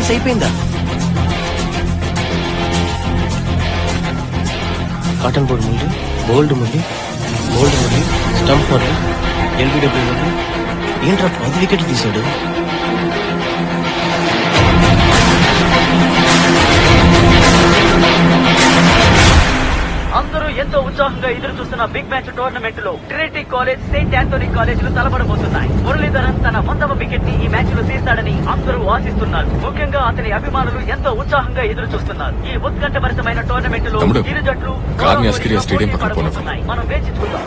Fix అయిపోయిందా? Cotton board Murali, బోల్డ్ Murali, stump Murali, LBW Murali. ఏంట్రా 10 వికెట్లు తీశాడు? అందరూ ఎంతో ఉత్సాహంగా ఎదురు చూస్తున్న బిగ్ మ్యాచ్ టోర్నమెంట్ లో ట్రినిటీ కాలేజ్, సెయింట్ ఆంథోనీ కాలేజీలు తలపడబోతున్నాయి. మురళీధరన్ తన 100వ వికెట్ ని ఈ మ్యాచ్ లో తీస్తాడని అందరూ ఆశిస్తున్నారు. ముఖ్యంగా అతని అభిమానులు ఎంతో ఉత్సాహంగా ఎదురు చూస్తున్నారు. ఈ ఉత్కంఠభరితమైన టోర్నమెంట్ లో ఇరు జట్లు మనం వేచి చూద్దాం.